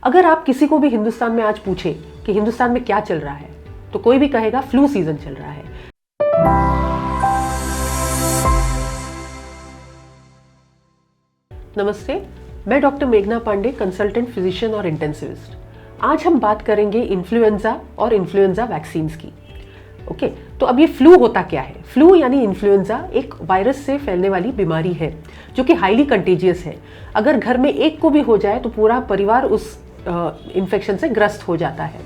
अगर आप किसी को भी हिंदुस्तान में आज पूछे कि हिंदुस्तान में क्या चल रहा है, तो कोई भी कहेगा फ्लू सीजन चल रहा है। नमस्ते, मैं डॉक्टर मेघना पांडे, कंसल्टेंट फिजिशियन और इंटेंसिविस्ट। आज हम बात करेंगे इन्फ्लुएंजा और इन्फ्लुएंजा वैक्सीन्स की। ओके, तो अब ये फ्लू होता क्या है? फ्लू यानी इन्फ्लुएंजा एक वायरस से फैलने वाली बीमारी है जो कि हाईली कंटेजियस है। अगर घर में एक को भी हो जाए तो पूरा परिवार उस इन्फेक्शन से ग्रस्त हो जाता है।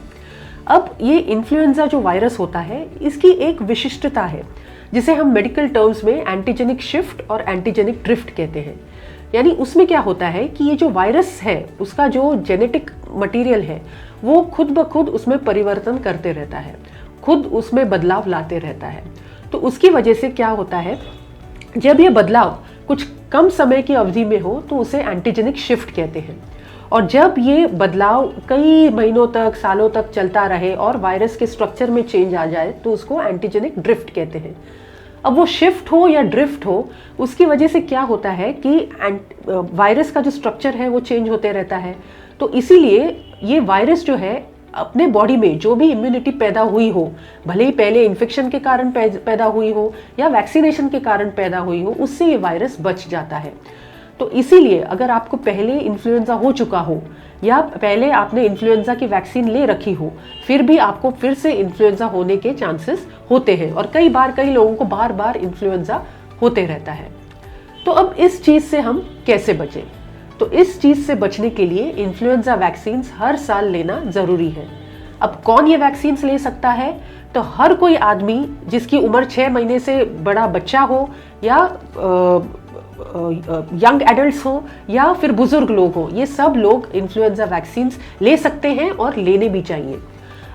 अब ये इन्फ्लुएंजा जो वायरस होता है, इसकी एक विशिष्टता है जिसे हम मेडिकल टर्म्स में एंटीजेनिक शिफ्ट और एंटीजेनिक ड्रिफ्ट कहते हैं। यानी उसमें क्या होता है कि ये जो वायरस है, उसका जो जेनेटिक मटेरियल है, वो खुद ब खुद उसमें परिवर्तन करते रहता है, खुद उसमें बदलाव लाते रहता है। तो उसकी वजह से क्या होता है, जब ये बदलाव कुछ कम समय की अवधि में हो तो उसे एंटीजेनिक शिफ्ट कहते हैं। और जब ये बदलाव कई महीनों तक, सालों तक चलता रहे और वायरस के स्ट्रक्चर में चेंज आ जाए तो उसको एंटीजेनिक ड्रिफ्ट कहते हैं। अब वो शिफ्ट हो या ड्रिफ्ट हो, उसकी वजह से क्या होता है कि वायरस का जो स्ट्रक्चर है वो चेंज होते रहता है। तो इसीलिए ये वायरस जो है अपने बॉडी में जो भी इम्यूनिटी पैदा हुई हो, भले ही पहले इन्फेक्शन के कारण पैदा हुई हो या वैक्सीनेशन के कारण पैदा हुई हो, उससे ये वायरस बच जाता है। तो इसीलिए अगर आपको पहले इन्फ्लुएंजा हो चुका हो या पहले आपने इन्फ्लुएंजा की वैक्सीन ले रखी हो, फिर भी आपको फिर से इन्फ्लुएंजा होने के चांसेस होते हैं। और कई लोगों को बार बार इन्फ्लुएंजा होते रहता है। तो अब इस चीज से हम कैसे बचें? तो इस चीज से बचने के लिए इन्फ्लुएंजा वैक्सीन हर साल लेना जरूरी है। अब कौन ये वैक्सीन ले सकता है? तो हर कोई आदमी जिसकी उम्र 6 महीने से बड़ा बच्चा हो या यंग एडल्ट्स हो या फिर बुजुर्ग लोग हो, ये सब लोग इन्फ्लुएंजा वैक्सीन ले सकते हैं और लेने भी चाहिए।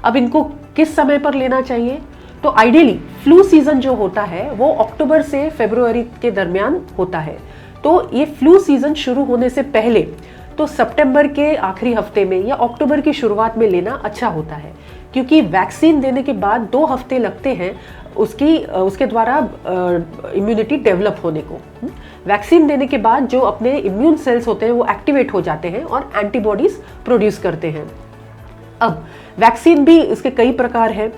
अब इनको किस समय पर लेना चाहिए? तो आइडियली फ्लू सीजन जो होता है वो अक्टूबर से फरवरी के दरमियान होता है। तो ये फ्लू सीजन शुरू होने से पहले तो सितंबर के आखिरी हफ्ते में या अक्टूबर की शुरुआत में लेना अच्छा होता है, क्योंकि वैक्सीन देने के बाद 2 हफ्ते लगते हैं उसके द्वारा इम्यूनिटी डेवलप होने को। वैक्सीन देने के बाद जो अपने इम्यून सेल्स होते हैं वो एक्टिवेट हो जाते हैं और एंटीबॉडीज प्रोड्यूस करते हैं। अब वैक्सीन भी इसके कई प्रकार हैं।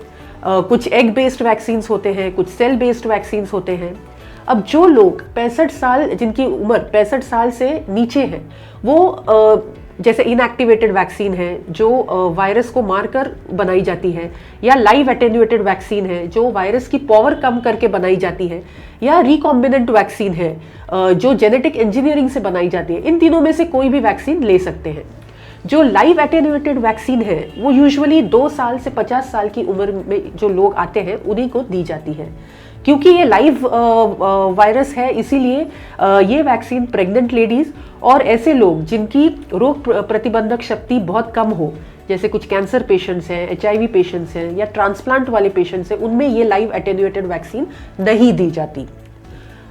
कुछ एग बेस्ड वैक्सीन होते हैं, कुछ सेल बेस्ड वैक्सीन होते हैं। अब जो लोग 65 साल, जिनकी उम्र 65 साल से नीचे है, वो जैसे इनएक्टिवेटेड वैक्सीन है जो वायरस को मारकर बनाई जाती है, या लाइव एटेन्यूएटेड वैक्सीन है जो वायरस की पावर कम करके बनाई जाती है, या रिकॉम्बिनेंट वैक्सीन है जो जेनेटिक इंजीनियरिंग से बनाई जाती है। इन तीनों में से कोई भी वैक्सीन ले सकते हैं। जो लाइव एटेन्यूएटेड वैक्सीन है वो यूजुअली 2 साल से 50 साल की उम्र में जो लोग आते हैं उन्हीं को दी जाती है। क्योंकि ये लाइव वायरस है, इसीलिए ये वैक्सीन प्रेग्नेंट लेडीज और ऐसे लोग जिनकी रोग प्रतिबंधक शक्ति बहुत कम हो, जैसे कुछ कैंसर पेशेंट्स हैं, HIV पेशेंट्स हैं या ट्रांसप्लांट वाले पेशेंट्स हैं, उनमें ये लाइव एटेन्यूएटेड वैक्सीन नहीं दी जाती।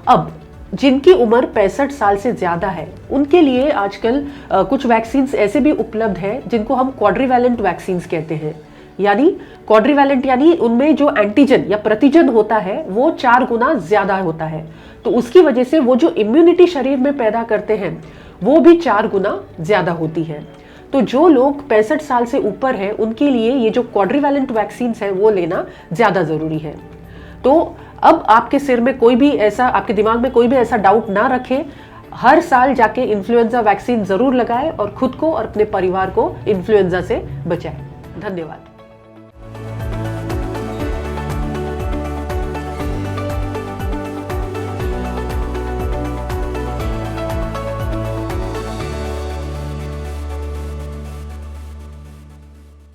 अब जिनकी उम्र 65 साल से ज्यादा है, उनके लिए आजकल कुछ वैक्सीन ऐसे भी उपलब्ध है जिनको हम क्वाड्रीवैलेंट वैक्सीन कहते हैं। यानी क्वाड्रीवैलेंट यानी उनमें जो एंटीजन या प्रतिजन होता है वो 4 गुना ज्यादा होता है। तो उसकी वजह से वो जो इम्यूनिटी शरीर में पैदा करते हैं वो भी 4 गुना ज्यादा होती है। तो जो लोग 65 साल से ऊपर है, उनके लिए ये जो क्वाड्रीवैलेंट वैक्सीन है वो लेना ज्यादा जरूरी है। तो अब आपके सिर में कोई भी ऐसा, आपके दिमाग में कोई भी ऐसा डाउट ना रखे, हर साल जाके इन्फ्लुएंजा वैक्सीन जरूर लगाए और खुद को और अपने परिवार को इन्फ्लुएंजा से बचाए। धन्यवाद।